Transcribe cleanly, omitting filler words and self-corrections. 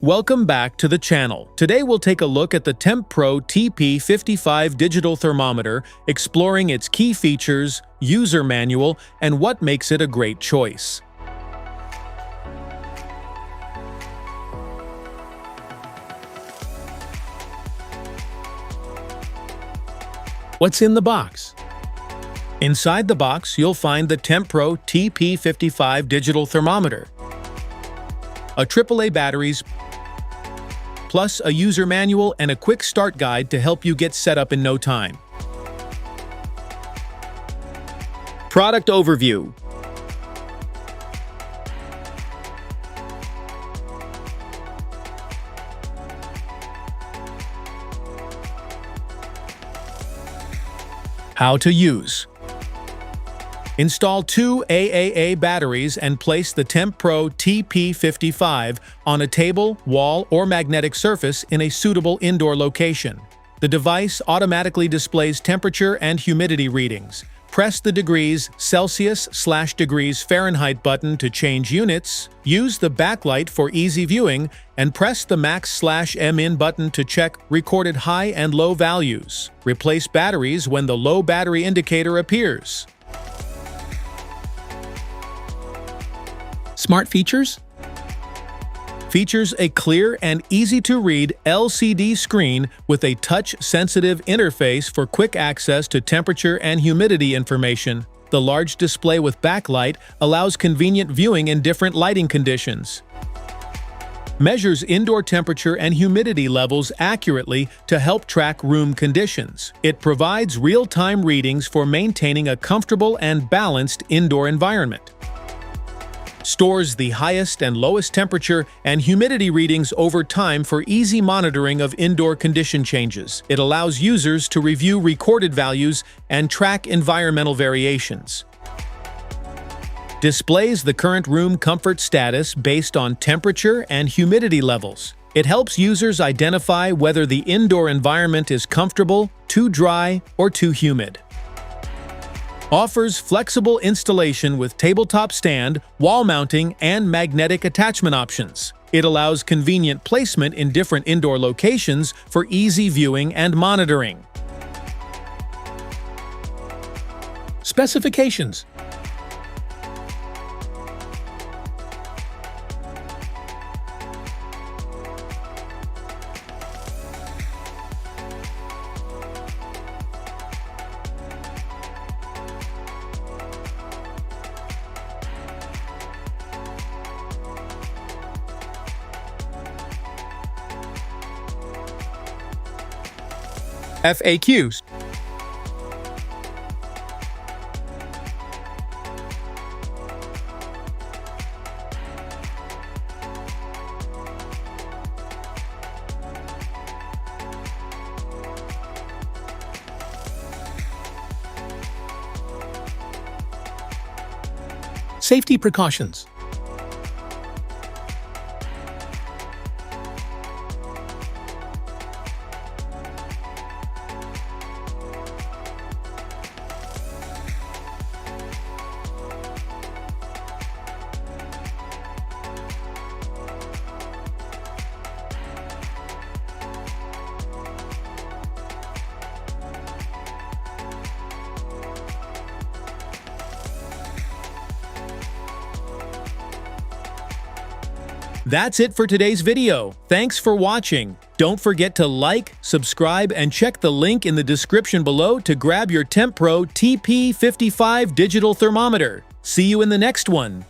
Welcome back to the channel. Today we'll take a look at the TempPro TP-55 digital thermometer, exploring its key features, user manual, and what makes it a great choice. What's in the box? Inside the box, you'll find the TempPro TP-55 digital thermometer, a AAA batteries, plus a user manual and a quick start guide to help you get set up in no time. Product overview. How to use. Install two AAA batteries and place the TempPro TP-55 on a table, wall, or magnetic surface in a suitable indoor location. The device automatically displays temperature and humidity readings. Press the degrees Celsius/degrees Fahrenheit button to change units, use the backlight for easy viewing, and press the max/min button to check recorded high and low values. Replace batteries when the low battery indicator appears. Smart features? Features a clear and easy-to-read LCD screen with a touch-sensitive interface for quick access to temperature and humidity information. The large display with backlight allows convenient viewing in different lighting conditions. Measures indoor temperature and humidity levels accurately to help track room conditions. It provides real-time readings for maintaining a comfortable and balanced indoor environment. Stores the highest and lowest temperature and humidity readings over time for easy monitoring of indoor condition changes. It allows users to review recorded values and track environmental variations. Displays the current room comfort status based on temperature and humidity levels. It helps users identify whether the indoor environment is comfortable, too dry, or too humid. Offers flexible installation with tabletop stand, wall mounting, and magnetic attachment options. It allows convenient placement in different indoor locations for easy viewing and monitoring. Specifications. FAQs. Safety precautions. That's it for today's video. Thanks for watching. Don't forget to like, subscribe, and check the link in the description below to grab your TempPro TP-55 digital thermometer. See you in the next one.